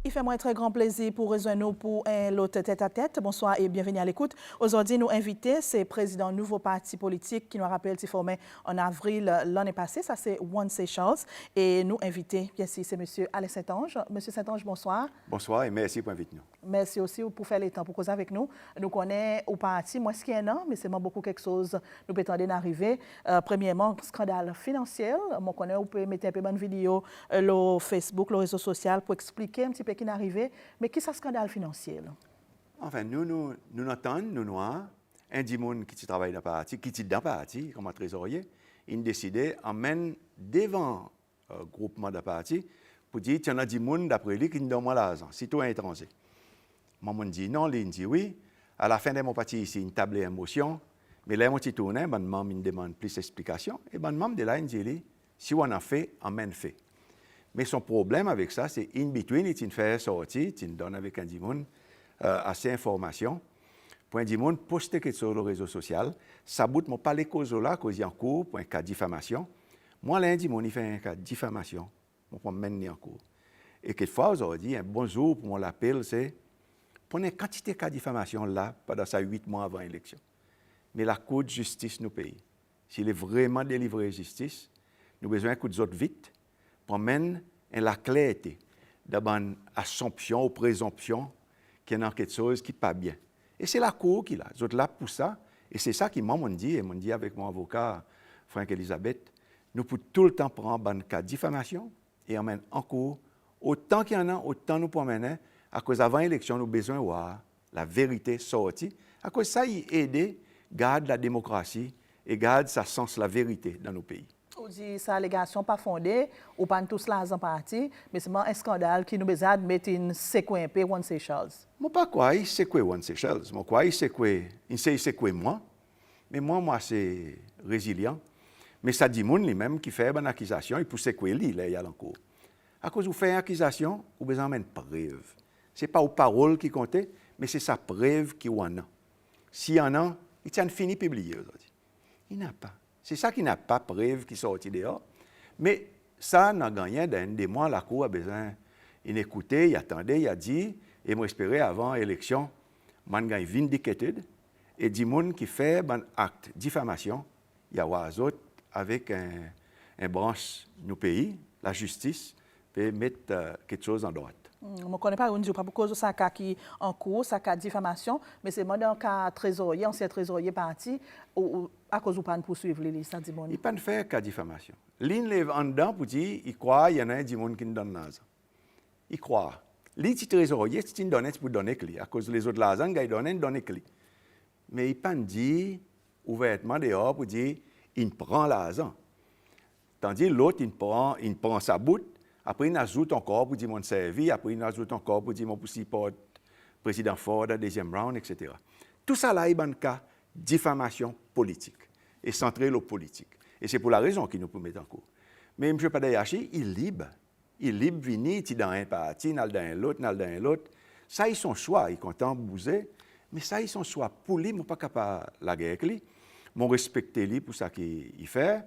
Il fait moi un très grand plaisir pour rejoindre nous pour un lot tête-à-tête. Bonsoir et bienvenue à l'écoute. Aujourd'hui, nous invitons, c'est le président du nouveau parti politique qui nous rappelle qu'il formé en avril l'année passée. Ça, c'est One Seychelles. Et nous invitons, bien sûr, c'est M. Alex Saint-Ange. M. Saint-Ange, bonsoir. Bonsoir et merci pour inviter nous. Merci aussi pour faire le temps pour causer avec nous. Nous connaissons au parti, moi, ce qui est un an, mais c'est beaucoup quelque chose nous peut attendre d'arriver. Premièrement, scandale financier. Moi, connais, vous pouvez mettre un peu de vidéo sur Facebook, le réseau social pour expliquer un petit peu qui est arrivé. Mais qui est ce scandale financier? Enfin, nous entendons, nous noirs, un des gens qui travaille dans le parti, qui est dans le parti, comme trésorier, il a décidé d'emmener devant le groupement de la parti pour dire qu'il y a des gens d'après lui qui nous donnent l'argent, citoyens étrangers. Moi, je dis non, il dit oui. À la fin de mon parti ici, une table d'émotion. Mais là, je tourne, je me demande plus d'explications. Et je me là, il dit, si on a fait, on a fait. Mais son problème avec ça, c'est in between, il fait sortir, il donne avec un dimon assez d'informations. Pour un dimon, poster quelque chose sur le réseau social, ça boute pas les causes là, cause en cours pour un cas de diffamation. Moi, là, un dimon, il fait un cas de diffamation. Je peux me mener en cours. Et quelquefois, aujourd'hui, un bon jour pour mon l'appel, c'est pour une quantité de cas de diffamation là, pendant ça 8 mois avant l'élection. Mais la Cour de justice nous paye. S'il est vraiment délivré justice, nous avons besoin d'un coup de vite pour mener la clarté d'une assumption ou présomption qu'il y a quelque chose qui n'est pas bien. Et c'est la Cour qui l'a. Les autres là pour ça. Et c'est ça qui m'ont dit, et m'ont dit avec mon avocat, Frank Elisabeth, nous pouvons tout le temps prendre un cas de diffamation et emmener en cours. Autant qu'il y en a, autant nous pouvons mener. À cause avant l'élection, nous avons besoin de voir la vérité sortie. À cause de ça, il aide, garde la démocratie et garde sa sens la vérité dans nos pays. On dit ça, allégation pas fondée, ou pas tous là en partie, mais c'est un scandale qui nous besoin de mettre une séquence un peu One Seychelles. Moi, pas quoi, c'est quoi One Seychelles. Moi, quoi, c'est quoi moi. Mais moi, c'est résilient. Mais ça dit moun lui-même qui fait une accusation, il peut séquer lui, là, il y a encore. À cause où fait une accusation, vous avez besoin d'une preuve. Ce n'est pas aux paroles qui comptent, mais c'est sa preuve qui en a. S'il y en a, il tient fini publié aujourd'hui. Il n'a pas. C'est ça qui n'a pas preuve qui sorti dehors. Mais ça n'a gagné d'un des mois, la Cour a besoin d'écouter, il attendait, il a dit, et moi espérais avant l'élection, man gagne vindicated, et du monde qui fait un acte de diffamation, il y a des autres avec un branche de nos pays, la justice, peut mettre quelque chose en droite. Je ne connais pas, on ne dit pas beaucoup de ça qui est en cours, ça cas de diffamation, mais c'est dans le cas trésorier, ancien trésorier parti, ou à cause de pas poursuivre les listes. Il ne peut pas faire cas de diffamation. L'in lève en dedans pour dire, il croit, il y en a un monde qui nous donne l'argent. Il croit. L'in trésorier, c'est une donnée pour donner clé. À cause des autres l'argent, il donne une donnée clé. Mais il ne peut pas dire ouvertement dehors pour dire, il prend l'argent. Tandis l'autre, il prend sa boute. Après, il ajoute encore pour dire mon servi, après, il ajoute encore pour dire mon support président Ford, deuxième round, etc. Tout ça là, il y a un cas de diffamation politique et centré au politique. Et c'est pour la raison qu'il nous peut mettre en cours. Mais M. Padayachi, il est libre. Il est libre de venir, il est dans un parti, il est dans l'autre, il est dans l'autre. Ça, ils sont choix, il est content de bouger. Mais ça, ils sont choix. Pour lui, je ne suis pas capable de la guerre avec lui. Je respecte lui pour ça qu'il fait.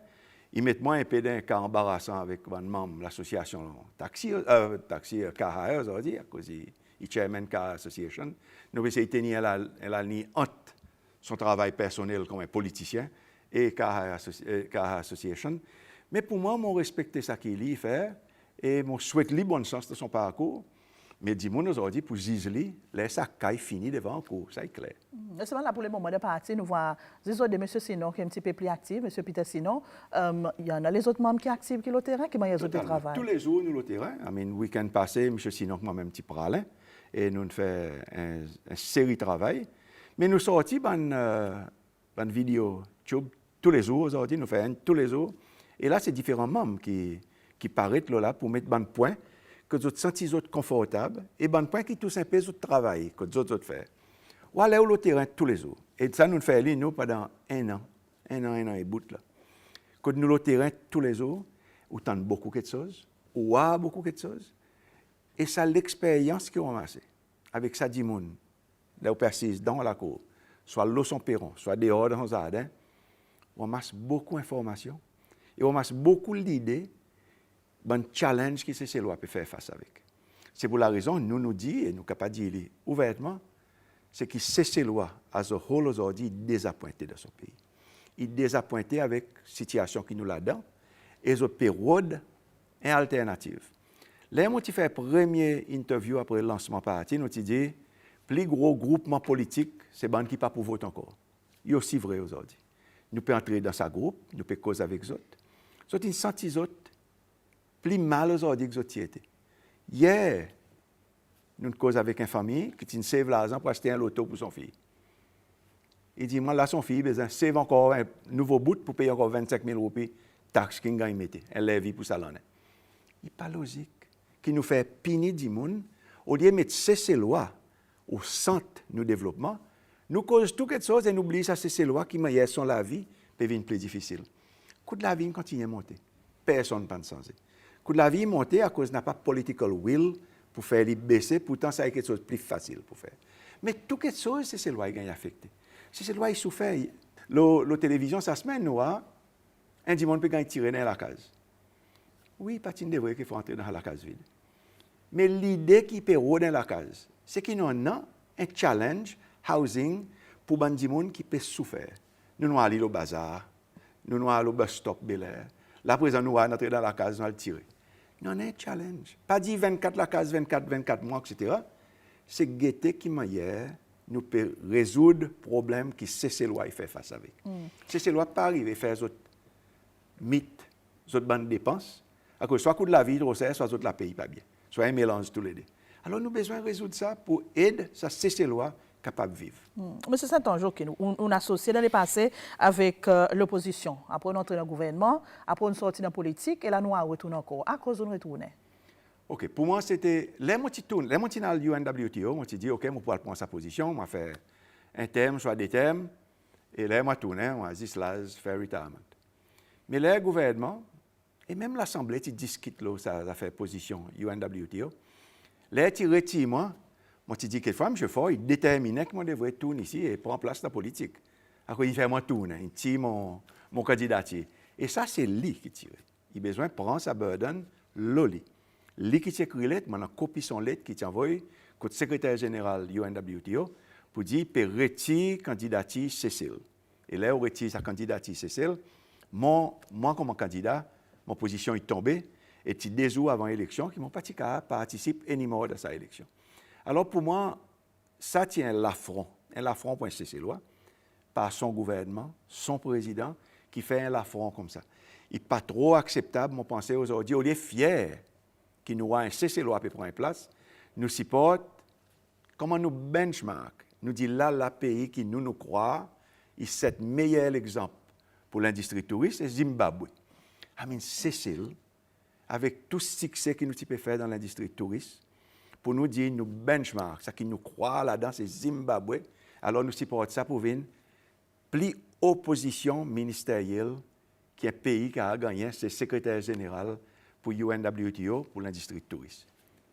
Il met moi un peu d'un cas embarrassant avec un membre de l'association taxi Car Hire aujourd'hui, à cause du chairman Car Association. Nous essayons de tenir la ligne entre son travail personnel comme un politicien et Car Association. Mais pour moi, je respecte ça qu'il fait et je souhaite lui bonne chance de son parcours. Mais dis-moi aujourd'hui, pour Zizli, laisse ça caille fini devant le cours, ça est clair. Seulement là, pour le moment de parti, nous voyons les autres de M. Sinon qui est un petit peu plus actif, M. Peter Sinon. Il y en a les autres membres qui sont actifs, qui sont au terrain, qui ont les autres travail. Tous les jours, nous au terrain. Le week-end passé, M. Sinon, moi-même, petit pralin, et nous faisons une série de travail. Mais nous sortons une vidéo YouTube tous les jours aujourd'hui, nous faisons tous les jours. Et là, c'est différents membres qui paraissent là pour mettre un point que vous sentez confortable et un point qui tout simplement de travail que vous autres faire. Ou aller au terrain tous les jours. Et ça, nous le faisons nous pendant un an et bout là. Quand nous au terrain tous les jours, on tente beaucoup quelque chose, on a beaucoup quelque chose. Et ça, l'expérience qu'on a amassée, avec ça, dit moun, là où persiste dans la cour, soit l'eau son perron, soit dehors dans le jardin, on amasse beaucoup d'informations et on amasse beaucoup d'idées, bon challenge qui c'est lois peut faire face avec. C'est pour la raison, nous disons, et nous sommes capables de dire ouvertement, c'est que CCLOA, as a whole, aujourd'hui, est désappointé dans son pays. Il est désappointé avec la situation qui nous l'a dans et la période alternative. Là, moi, j'ai fait la première interview après le lancement parti, nous avons dit, plus gros groupement politique, c'est les gens qui ne sont pas pour voter encore. C'est aussi vrai aujourd'hui. Nous pouvons entrer dans ce groupe, nous pouvons causer avec les autres. Nous avons senti les autres plus mal aujourd'hui que les autres étaient. Hier, nous causons avec une famille qui a sauvé l'argent pour acheter un loto pour son fille. Il dit, moi, là, son fille, besoin save encore un nouveau bout pour payer encore 25 000 roupies taxes qu'il gagne mettre. Elle lève pour ça l'année. Il n'est pas logique. Qui nous fait punir du monde, au lieu de mettre ces lois au centre de nos développements, nous causons tout quelque chose et nous oublions ça, ces lois qui meilleur sont la vie, peut devenir plus difficile. Le coût de la vie continue à monter. Personne ne peut changer. Le coût de la vie monte à cause n'a pas political will pour faire les baisser, pourtant ça est quelque chose de plus facile pour faire. Mais tout quelque chose, c'est ces lois qui sont affectées. Si ces lois souffrent, la télévision, ça se met, nous, un dimanche peut gagner tirer dans la case. Oui, pas de vrai qu'il faut entrer dans la case vide. Mais l'idée qui peut rôder dans la case, c'est qu'il y a un challenge housing pour les gens qui peuvent souffrir. Nous allons aller au bazar, nous allons aller au bus stop Bel Air. Là, présent, nous allons entrer dans la case, nous allons tirer. Nous avons un challenge. Pas dire 24 la case, 24 mois, etc. C'est guetter qui manière nous peut résoudre le problème qui CCLOA fait face avec. CCLOA pas arriver à faire des autres mythes, des autres bandes de dépenses, à cause soit coût de la vie trop cher, soit d'autres la paye pas bien. Soit un mélange tous les deux. Alors nous avons besoin de résoudre ça pour aider ça CCLOA capable de vivre. Mais c'est ça un jour que nous associé dans le passé avec l'opposition. Après on entre dans le gouvernement, après on sortit dans la politique et là nous retournons encore. À cause de nous retourner. OK, pour moi c'était les moi dans le UNWTO, moi dit OK, moi pour prendre sa position, moi faire un terme soit des termes et là moi tourner, moi this last fair retirement. Mais le gouvernement et même l'assemblée qui discute là ça fait position UNWTO. Là tu retire moi dit quelquefois monsieur Foy déterminé que moi devrais tourner ici et prendre place dans la politique. Alors il fait moi tourner, il tire mon candidature. Et ça c'est lui qui tire. Il a besoin de prendre sa burden loli. Lui qui écrit lettre, maintenant copie son lettre qui t'envoie au secrétaire général UNWTO pour dire qu'il peut retirer candidature Cécile. Et là, on retire sa candidature Cécile. Moi, comme candidat, mon position est tombée et tu désoue avant l'élection qui m'ont pas participer anymore dans sa élection. Alors pour moi, ça tient un affront pour un Cécilois, par son gouvernement, son président, qui fait un affront comme ça. Il n'est pas trop acceptable, mon pensée aujourd'hui, au lieu fier qui nous a un CCLOA pour prendre place, nous supporte, comment nous benchmark, nous dit là, le pays qui nous croit, c'est le meilleur exemple pour l'industrie touriste, c'est Zimbabwe. Cécile, avec tout ce succès que nous peut faire dans l'industrie touriste, pour nous dire, nous benchmark, ça qui nous croit là-dedans, c'est Zimbabwe, alors nous supportons ça pour venir plus opposition ministérielle qui est un pays qui a gagné, c'est le secrétaire général pour UNWTO, pour l'industrie touriste.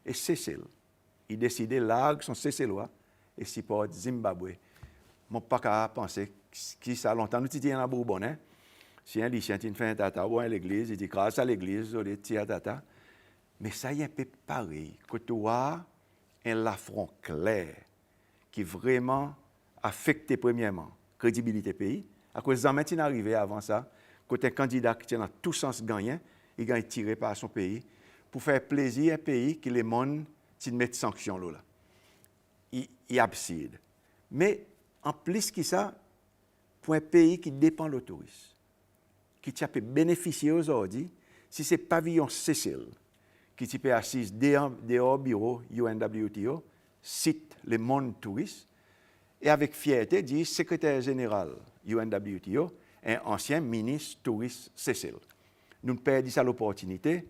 Et Cécile, il décide là son Cécilois et supporte Zimbabwe. Mon pas qu'à penser qui ça longtemps nous dit en Bourbon, si un lycéen fait un tata ou à l'église, il dit grâce à l'église, il dit tata. Mais ça y est un peu pareil, que tu as un affront clair qui vraiment affecte premièrement la crédibilité du pays, à cause de maintenant arrivé avant ça, quand un candidat qui tient dans tout sens gagnant, il gagne tiré par son pays pour faire plaisir à un pays qui les monde qui met sanctions là. Il abside. Mais en plus que ça, pour un pays qui dépend de tourisme, qui peut bénéficier aujourd'hui, si c'est pavillon Cécile, qui peut assis dehors bureau UNWTO, cite le monde touriste, et avec fierté dit secrétaire général UNWTO, un ancien ministre touriste Cécile. Nous ne perdons pas l'opportunité,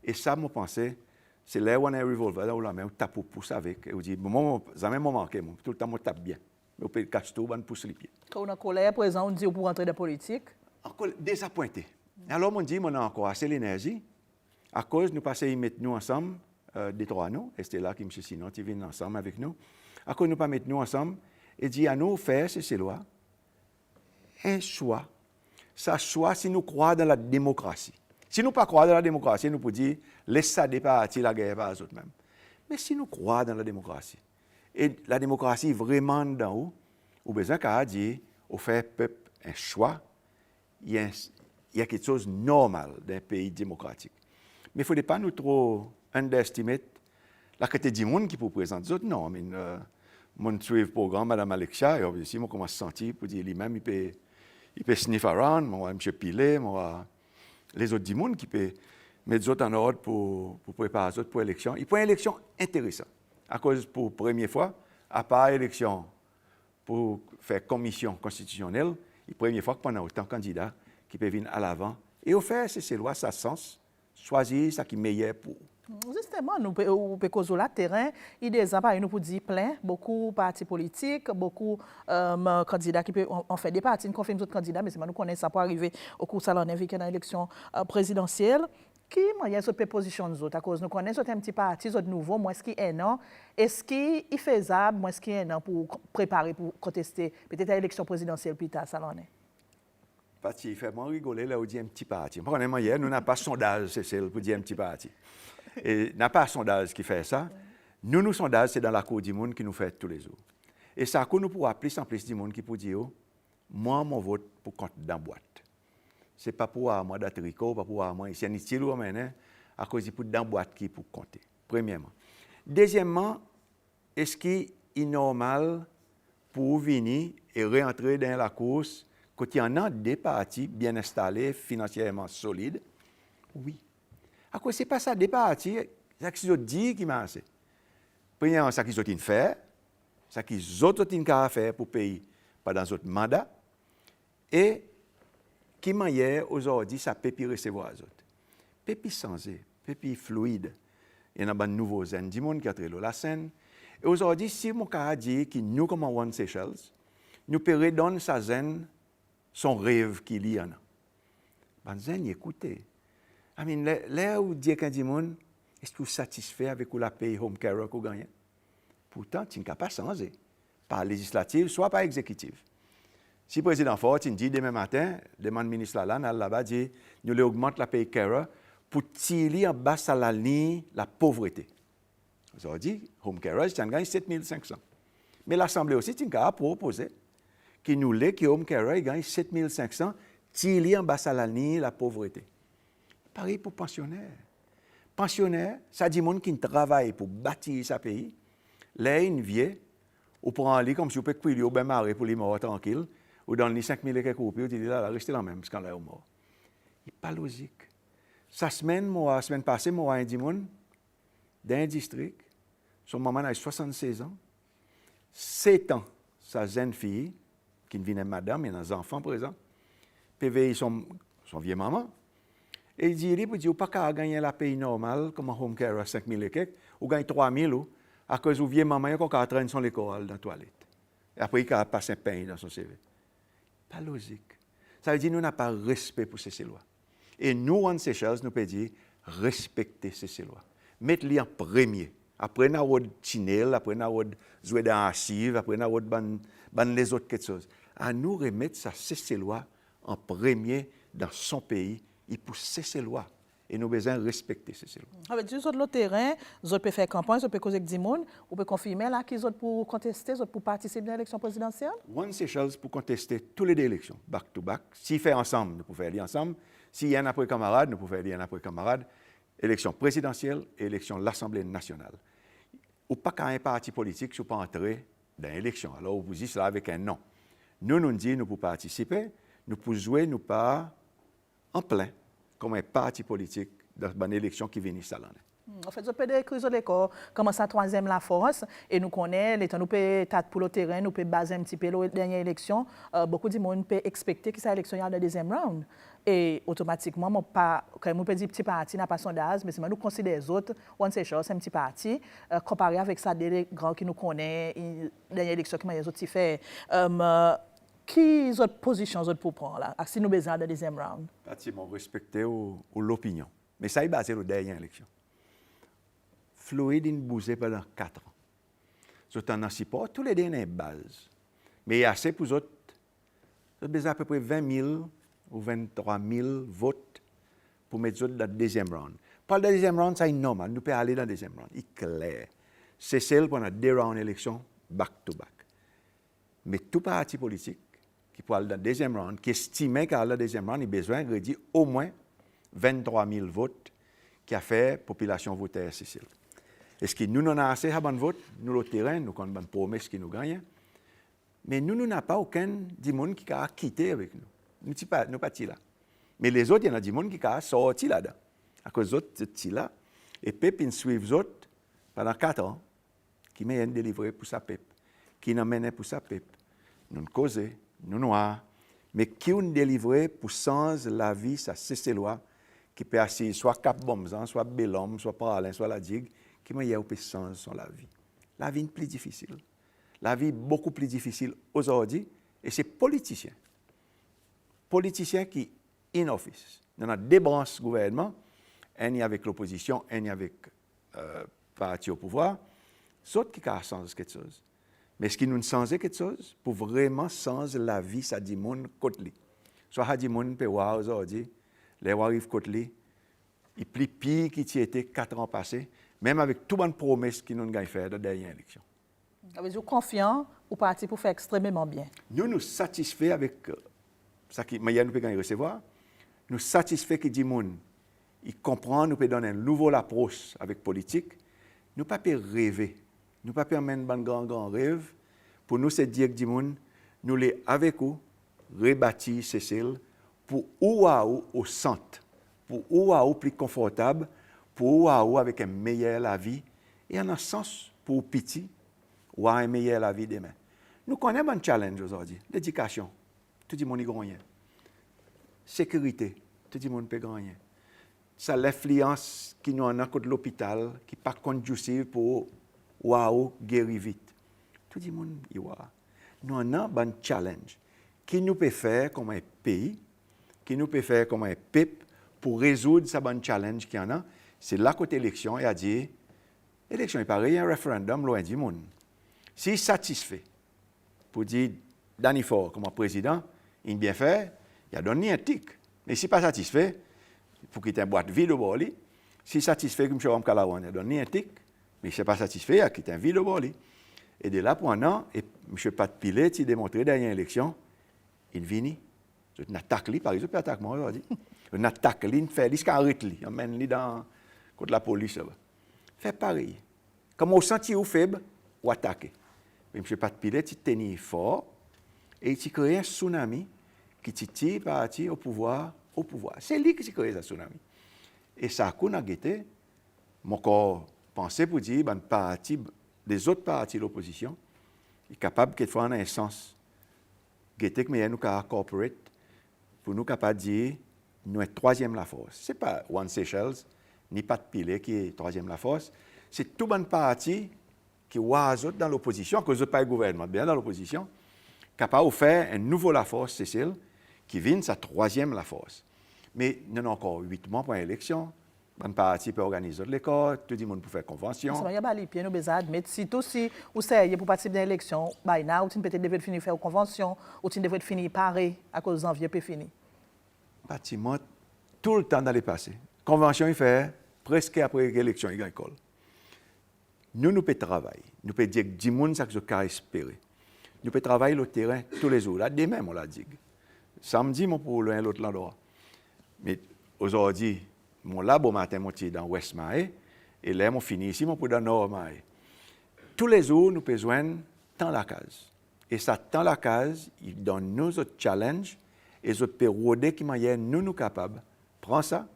et ça, je pensais, c'est là où on a un revolver, là où on tape au pouce avec, et on dit, moi, ça m'a manqué, tout le temps, je tape bien. Mais on peut cacher tout, on pousse les pieds. Quand on a colère, présent, on dit pour rentrer dans la politique. Encore désappointé. Alors, on dit, on a encore assez l'énergie, à cause, nous passons, mettre nous ensemble, des trois, nous, et c'était là que M. Sinon, qui vient ensemble avec nous, à cause, nous pas mettre nous ensemble, et dit à nous faire, c'est loi, un choix. Ça choix si nous croyons dans la démocratie. Si nous ne croyons pas dans la démocratie, nous pouvons dire, laisse ça départir la guerre par eux mêmes. Mais si nous croyons dans la démocratie, et la démocratie vraiment dans où, ou besoin qu'à dire, au fait peuple un choix, il y a quelque chose de normal d'un pays démocratique. Mais il ne faudrait pas nous trop underestimate la quantité de monde qui peut présenter les autres. Non, mais mon suivi le programme, Mme Alexia, et aussi, moi, comment se sentir pour dire lui-même, il peut sniff around, moi, M. Pilet, moi, les autres du monde qui peut mettre les autres en ordre pour préparer les autres pour l'élection. Il faut une élection intéressante. À cause, pour la première fois, à part élection pour faire commission constitutionnelle, c'est la première fois que pendant autant de candidats qui peuvent venir à l'avant. Et au fait, c'est ces lois, ça sens, choisir ce qui est meilleur pour. Justement, nous pouvons causer le terrain. Il y a des gens nous pour dire plein, beaucoup de partis politiques, beaucoup de candidats qui peuvent en faire des partis, nous confirmons d'autres candidats, mais nous connaissons ça pour arriver au cours de l'année dans l'élection présidentielle. Qui moyen de se position nous autres à cause nous connaissons un petit parti, autre nouveau, moi est-ce qu'il est non, est-ce qu'il est faisable, moi est-ce qu'il est non pour préparer pour contester peut-être l'élection présidentielle plus tard ça l'année. Parti, il fait vraiment rigoler là où dit un petit parti. Honnêtement, hier, nous n'avons pas de sondage, c'est celle pour dire un petit parti. Et n'a pas de sondage qui fait ça. Nous, nos sondages, c'est dans la cour du monde qui nous fait tous les jours. Et ça, nous pourrons appeler en plus du monde qui peut dire, moi, mon vote pour compte dans la boîte. Ce n'est pas pour moi d'Atrico, pas pour moi ici, ni Thilo, mais à cause de dans la boîte qui pour compter, premièrement. Deuxièmement, est-ce qu'il est normal pour venir et réentrer dans la course quand il y en a des partis bien installés, financièrement solides? Oui. À cause ce n'est pas ça, des partis, c'est ce qu'ils ont dit qui m'a assez. Premièrement, ce qu'ils ont fait, ce qu'ils ont fait pour payer pendant d'autres mandats, et qui m'a aujourd'hui, ça peut recevoir les autres. Pépi sensé, pépi fluide. Il y a un nouveau zen du monde qui a créé la scène. Et aujourd'hui, si mon cas dit que nous, comme One Seychelles, nous pouvons redonner sa zen, son rêve qu'il y en a. Ben zen, écoutez. I mean, là où dit qu'un du monde, est-ce que vous êtes satisfait avec la paye home care que vous gagnez? Pourtant, tu n'as pas changé. Par législative, soit par exécutive. Si le président Ford dit demain matin, demande ministre Lalanne, là-bas, dit nous augmente la paye care pour tirer en bas à la ligne la pauvreté. Aujourd'hui, home care, c'est gagne 7 500. Mais l'Assemblée aussi, a proposé que nous les qui home care gagne 7 500, tirer en bas à la ligne la pauvreté. Pareil pour pensionnaires. Pensionnaires, ça dit monde qui travaille pour bâtir sa pays. Là, une vieille, ou pour en aller comme si vous pouvez courir au bain maré pour les morts tranquilles, ou dans les 5 000 et quelques roupies, vous dites là, restez là même, parce qu'on est mort. Il n'est pas logique. La semaine passée, moi, un dimon d'un district, son maman a 76 ans, 7 ans, sa jeune fille, qui vient madame, il y a des enfants présents, PVI son vieille maman, et il dit, vous dites, pas qu'à gagner la paye normale, comme un home care à 5 000 et quelques, ou gagne 3 000, à cause de vieille maman, il y a traîner son école dans la toilette. Et après, il a passé un pain dans son CV. Pas logique. Ça veut dire que nous n'avons pas respect pour ces lois. Et nous, en Seychelles, nous pouvons dire respecter ces lois. Mettre-les en premier. Après, nous avons chinel, après, nous avons joué dans l'archive, après, nous avons les autres quelque chose. À nous remettre ces lois en premier dans son pays, et pour ces lois. Et nous avons besoin de respecter ces lois. Avec du le terrain, vous pouvez faire campagne, vous pouvez causer avec des gens, vous pouvez confirmer là qu'ils ont pour contester, pour participer à l'élection présidentielle? One Seychelles pour contester toutes les élections, back to back. S'ils font ensemble, nous pouvons faire aller ensemble. S'il y a un après camarade, nous pouvons faire aller un après camarade. Élection présidentielle et élection de l'Assemblée nationale. Ou pas qu'un parti politique ne peut pas entrer dans l'élection. Alors, vous dites cela avec un non. Nous disons, nous pouvons participer, nous pouvons jouer, nous pas en plein, comme un parti politique dans une élection qui vient ici à l'année. En fait, je peux décrire l'école comment ça troisième la force et nous connaissons l'état nous peut tâter pour le terrain nous peut baser un petit peu la dernière élection beaucoup de monde peut expecter que cette élection y a dans le deuxième round et automatiquement moi pas quand on peut dire petit parti n'a pas sondage mais c'est nous considère les autres One Seychelles c'est un petit parti comparé avec ça des grands qui nous connaissent dernière élection qui m'a les autres fait qui autre position autres pour prendre là si nous besoin dans le deuxième round Pratiquement respecter l'opinion mais ça est basé sur la dernière élection. Fluide in bousé pendant 4 ans. Vous en support tous les dernières bases. Mais il y a assez pour vous autres. Vous avez besoin à peu près 20 000 ou 23 000 votes pour mettre vous dans le deuxième round. Pour le deuxième round, c'est normal. Nous pouvons aller dans le deuxième round. Il est clair. c'est celle pendant 2 rounds d'élection back-to-back. Mais tout parti politique qui peut aller dans le deuxième round, qui estimait qu'à la deuxième round, il a besoin de redire au moins 23 000 votes qui a fait la population voter à Cécile. Est-ce que nous n'avons assez de votes, nous le terrain, nous avons une promesse qui nous gagne, mais nous n'avons pas aucun du monde qui a quitté avec nous. Nous ne pas là. Mais les autres, il y en a du monde qui a sorti là-dedans. À cause des autres, c'est là. Et Pep, ils suivent les autres pendant 4 ans, qui m'ont délivré pour sa Pep, qui nous mené pour sa Pep. Nous causons, nous noirs, mais qui ont délivré pour sans la vie, ça c'est loi, qui peut assis soit Cap Bomzan, soit Bellom, soit Paralin, soit la Digue, qui m'a eu sans son la vie. La vie est plus difficile. La vie est beaucoup plus difficile aujourd'hui, et c'est politiciens. Politiciens qui in office. Il y a deux branches gouvernement, un avec l'opposition, un avec le parti au pouvoir. C'est autres qui ont changé quelque chose. Mais est-ce qu'ils nous changent quelque chose pour vraiment changer la vie, ça dit mon côté. Soit ça dit mon peut voir aujourd'hui, les arrivent côté, il plus pire qu'il était 4 ans passés, même avec toutes les promesses qu'ils nous ont fait dans la dernière élection. Vous êtes confiant au parti pour faire extrêmement bien? Nous nous satisfaits avec ce que nous pouvons recevoir. Nous satisfaits que dit mon, il comprend, nous pouvons donner une nouvelle approche avec politique. Nous ne pouvons pas rêver. Nous ne pouvons pas mettre un grand rêve. Pour nous, c'est dire que nous les avec vous, rebâtir Cécile pour où au centre, pour où plus confortable, pour où avec un meilleur la vie et en un sens pour petit ou un meilleur la vie demain. Nous connaissons un challenge aujourd'hui, l'éducation, tout le monde y gagne. Sécurité, tout le monde peut gagner. Ça l'influence qui nous en a contre l'hôpital, qui n'est pas conducive pour guérir vite. Tout le monde y voit. Nous avons un challenge qui nous peut faire comme un pays, qui nous peut faire comme un peuple pour résoudre ce bon challenge qu'il y en a. C'est là côté élection et a dit, élection est pareil, un référendum loin du monde. S'il est satisfait pour dire Danifort comme président, il a bien fait, il a donné un tic. Mais s'il n'est pas satisfait, pour qu'il ait une boîte vide au bord, s'il est satisfait que M. Ramkalawan a donné un tic, mais s'il n'est pas satisfait, il a quitté un vide au bord. Et de là pour un an, et M. Pat Pilet, il a démontré dans l'élection, il vient, il attaque, par exemple, il attaque moi aujourd'hui. Il attaque, il fait, il arrête, il emmène dans contre la police. Fait pareil. Comme on sentit au faible, ou attaquer. Mais M. Pat Pilet, il tenait fort et il crée un tsunami qui tire parti au pouvoir. C'est lui qui crée ce tsunami. Et ça a été, mon corps pensait pour dire, les autres partis de l'opposition, est capable quelquefois en un sens, guetter que nous corporate, pour nous capable de dire, nous sommes troisième la force. Ce n'est pas One Seychelles, ni Pat Pilet qui est troisième la force, c'est tout bon parti qui est dans l'opposition, à cause de pas le gouvernement, bien dans l'opposition, capable de faire un nouveau la force, Cécile, qui vient sa troisième la force. Mais nous avons encore 8 mois pour l'élection. Un parti peut organiser l'école, tout le monde peut faire convention. Il y a des pieds, nous devons admettre, si vous êtes pour participer à l'élection, vous peut-être finir faire une convention, ou vous devez finir pareil à cause de janvier peut finir. Bâtiment, tout le temps dans les passés. Convention, il fait presque après l'élection, il y a l'école. Nous pouvons travailler. Nous pouvons dire que 10 personnes, ça que je peux espérer. Nous pouvons travailler le terrain tous les jours. Là, demain, on l'a dit. Samedi, on pour l'un l'autre endroit. Mais aujourd'hui, mon labo matin, je suis dans West Maé, et là, je finis ici, je suis dans Nord Maé. Tous les jours, nous avons besoin de temps la case. Et ça, temps la case, il donne nous autres challenges, et nous périodes qui manière nous capables. Prends ça,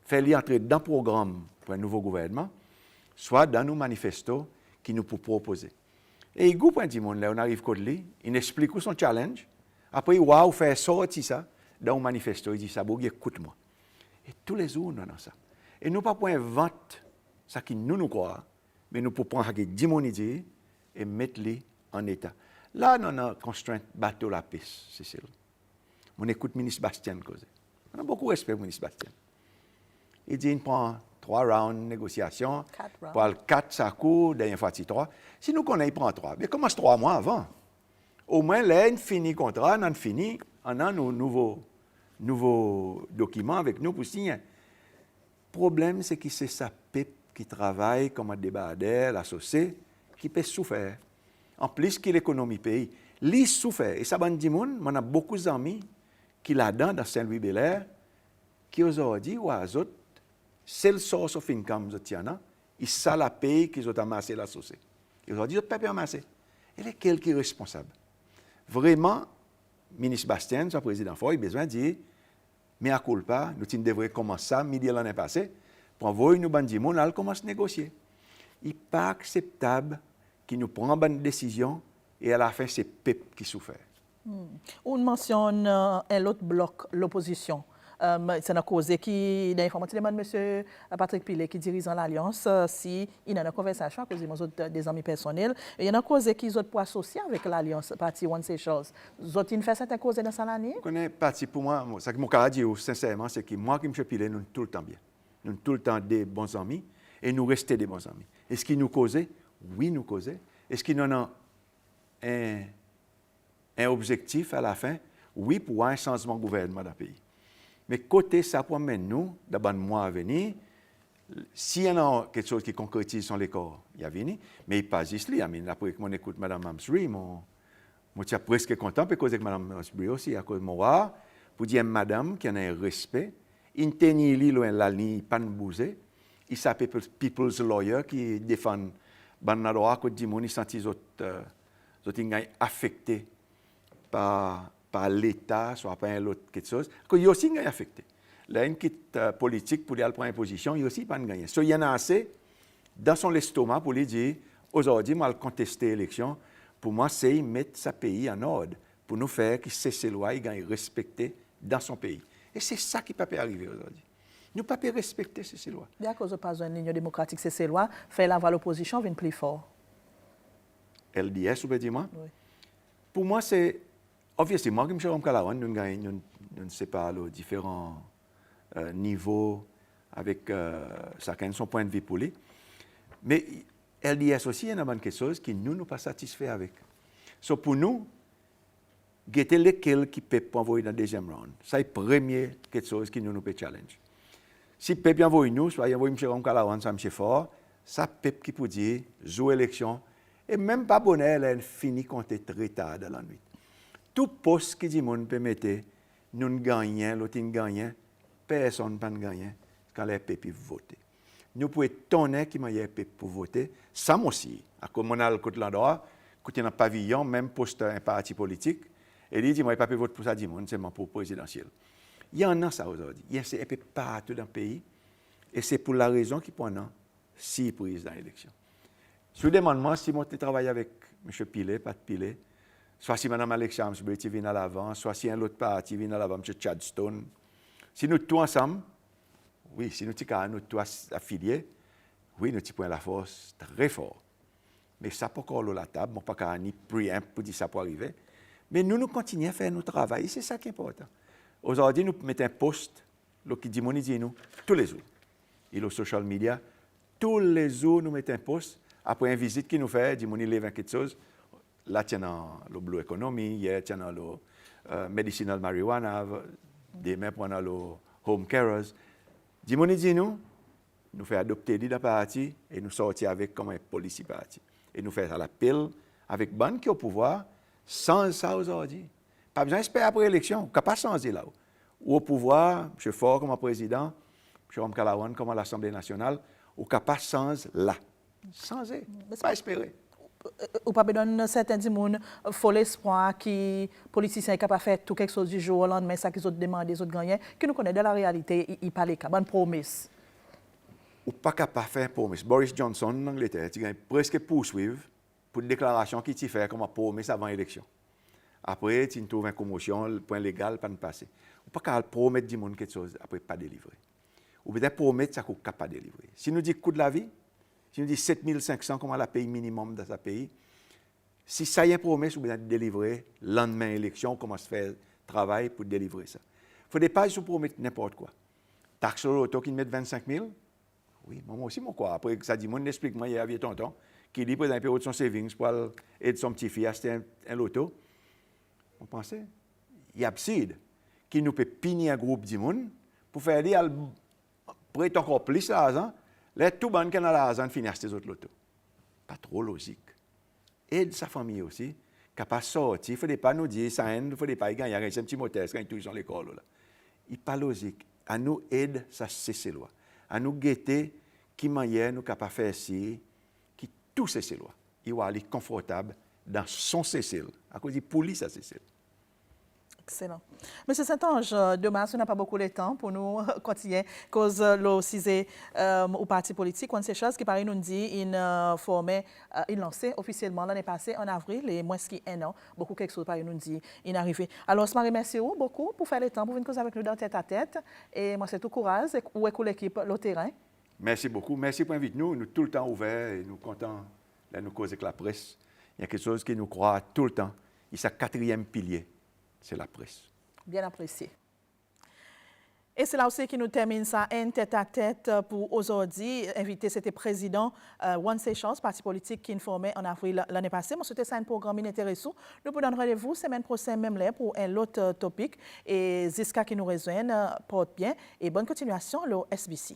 fais-le entrer dans le programme pour un nouveau gouvernement, soit dans nos manifestos qui nous proposent. Et il groupe un petit monde, là, on arrive à lui, il explique son challenge. Après, il fait sortir ça dans un manifesto. Il dit ça, écoute-moi. Et tous les jours, nous avons ça. Et nous ne pouvons pas inventer ce qui nous croit, mais nous pouvons prendre ce que dit mon idée et mettre-les en état. Là, nous avons constraint bateau la piste, Cécile. On écoute le ministre Bastien causer. On a beaucoup de respect pour le ministre Bastien. Il dit qu'il prend 3 rounds de négociation. 4 rounds. Pour 4, ça court, dernière fois, 3. Si nous connaissons, il prend 3. Mais commence 3 mois avant. Au moins, là, on finit le contrat, on a fini, on a nos nouveaux documents avec nous pour signer. Le problème, c'est que c'est sa pipe qui travaille comme un débardeur, l'associé, qui peut souffrir. En plus que l'économie pays, lui souffert. Et ça, on a beaucoup d'amis qui là-dedans, dans Saint-Louis-Bel-Air, qui aujourd'hui, ou à autres, c'est le source of income, ils savent la paye qu'ils ont amassé la sauce. Ils ont dit, ils n'ont pas pu amasser. Et lesquels qui est responsable? Vraiment, le ministre Bastien, son président Foy, il a besoin de dire, mais à culpa, nous devrions commencer ça, midi l'année passée, pour envoyer nous bandits, on commence à négocier. Il n'est pas acceptable qu'il nous prenne une décision et à la fin, c'est PEP qui souffre. On mentionne un autre bloc, l'opposition. C'est une cause qui, d'informations de M. Patrick Pilet, qui dirige l'Alliance, si il y a une conversation à cause des amis personnels, il y a une cause qui est pour associer avec l'Alliance, parti One Seychelles. Vous avez fait cette cause dans l'année? Je connais parti pour moi, ce que mon cas dit sincèrement, c'est que moi et M. Pilet, nous sommes tout le temps bien. Nous sommes tout le temps des bons amis et nous restons des bons amis. Est-ce qu'il nous causait? Oui, nous causait. Est-ce qu'il en a un objectif à la fin? Oui, pour un changement de gouvernement dans le pays. Mais côté ça, pour nous, dans le mois à venir, s'il y a quelque chose qui concrétise son corps, il y a venu, mais il pas juste là. Après que écoute Mme Mamsbury, je suis presque content parce que Mme Mamsbury aussi, à cause de moi, pour dire Madame qui a un respect, il tenait loin la ligne, pas de bouger. Il s'appelle People's Lawyer qui défend le droit que les gens se sentent affectés par l'État, soit par un autre quelque chose, qu'il y a aussi un affecté. Là, une petite politique pour aller prendre une position, il y a aussi pas de gagner. So, il y en a assez dans son estomac pour lui dire, aujourd'hui, moi, contester l'élection, pour moi, c'est mettre sa pays en ordre, pour nous faire que ces lois, ils gagnent respecter dans son pays. Et c'est ça qui ne peut pas arriver aujourd'hui. Nous ne pouvons pas respecter ces lois. À cause de pas une ligne démocratique, ces lois, fait la l'opposition vient plus fort. LDS, vous pouvez dire moi? Oui. Pour moi, c'est... Obviously, moi, comme je suis Kalawan, nous ne sais pas les différents niveaux avec chacun son point de vue pour lui. Mais LDS aussi, il y a quelque chose qui nous ne pas satisfait avec. So, pour nous, guetter lesquels qui peuvent envoyer dans le deuxième round. Ça, c'est premier quelque chose qui nous peut challenge. Si peut bien envoyer nous, soit envoyer M. Kalawan, ça M. Fort, ça peut qui peut dire, jouer élection, et même pas bonheur, elle finit compter très tard dans la nuit. Tout poste qui dit qu'on peut mettre, nous gagnons, l'autre gagne, personne ne peut gagner quand les peuples votent. Nous pouvons tourner qui m'a pour voter, ça aussi. À communal côté l'endroit, côté dans le pavillon, même poste un parti politique, et il dit moi pas voter pour ça, dit c'est pour présidentiel. Il y en a ça aujourd'hui. Il y a un peu partout dans le pays, et c'est pour la raison qu'il prend 6 prises dans l'élection. Si vous demandez si moi je travaille avec M. Pilet, pas de Pilet, soit si Mme Alexia Mamsbury vient à l'avant, soit si un autre parti vient à l'avant, M. Chadstone. Si nous tous ensemble, oui, si nous tous affiliés, oui, nous prenons la force très fort. Mais ça pas encore la table, on pas ni prier pour dire ça pour arriver. Mais nous continuons à faire notre travail, c'est ça qui est important. Aujourd'hui, nous mettons un post, qui dit nous, tous les jours. Et le social media, tous les jours, nous mettons un post. Après une visite qui nous fait, dit il lève quelque chose. Là, il y a le Blue Economy, il y a le Medicinal Marijuana, demain, on a le Home Carers. Dimoni dit nous fait adopter l'idée parti et nous sortir avec comme un policy parti. Et nous faire l'appel avec ban qui est au pouvoir, sans ça aujourd'hui. Pas besoin d'espérer après l'élection, on ne pas changer là. Ou au pouvoir, M. Fort comme président, M. Rom Kalawan comme à l'Assemblée nationale, ou pas changer là. Changer, pas espérer. Ou pas donner certains gens faux espoir qui les politiciens sont capables de faire tout quelque chose du jour au lendemain, ça qu'ils ont demandé, les autres gagnent, qui nous connaissent de la réalité, ils parlent de bonne promesse. Ou pas capable de faire promesse. Boris Johnson, en Angleterre, il a presque poursuivre pour une déclaration qu'il a fait comme promesse avant l'élection. Après, il trouve une commotion, le point légal, pas de passer. Ou pas capable de promettre du monde quelque chose, après pas délivrer. Ou peut-être promettre ça qu'on n'est capable de délivrer. Si nous dit coût de la vie, si nous dit 7500 comme la paye minimum dans ce pays, si ça y est une promesse, vous pouvez délivrer le lendemain de l'élection, on commence à faire travail pour délivrer ça. Il ne faut pas se promettre n'importe quoi. Taxe sur l'auto qui met 25 000, oui, moi aussi, mon quoi. Après, ça dit, moi, explique-moi, il y avait tonton qui dit, par exemple, de son savings pour aider son petit-fils à acheter un loto. On pensait, il y a absurde qui nous peut punir un groupe de monde pour faire dire, prêter encore plus d'argent. Là, tout le monde qui a l'argent finit à acheter des autres lotos. Pas trop logique. aide sa famille aussi, qui pas sorti. Il ne faut pas nous dire, ça il ne faut pas gagner, il y a un petit moteur quand il touche dans l'école. Il pas logique. À nous aide, ça c'est loi. À nous guetter, qui manière nous capable faire ci, qui tout c'est loi. Il va aller confortable dans son Cécile. À cause du police, ça Cécile. Excellent. Monsieur Saint-Ange, demain, on n'a pas beaucoup de temps pour nous continuer, cause le CISE au parti politique, on sait chose qui paraît nous dit, il lancé officiellement l'année passée en avril, et moins qu'un an, beaucoup quelque chose paraît nous dit, il est arrivé. Alors, je remercie beaucoup pour faire le temps, pour venir causer avec nous dans tête à tête, et moi c'est tout courage, où est l'équipe, le terrain. Merci beaucoup, merci pour inviter nous, nous tout le temps ouverts, et nous contents de nous causer avec la presse. Il y a quelque chose qui nous croit tout le temps, et c'est le 4e pilier. C'est la presse. Bien apprécié. Et c'est là aussi qui nous termine ça, un tête-à-tête pour aujourd'hui. Invité, c'était président One Seychelles, parti politique qui informait en avril l'année passée. Moi, c'était ça un programme intéressant. Nous vous donnerons rendez-vous semaine prochaine, même là, pour un autre topic. Et Ziska qui nous rejoint, porte bien. Et bonne continuation, le SBC.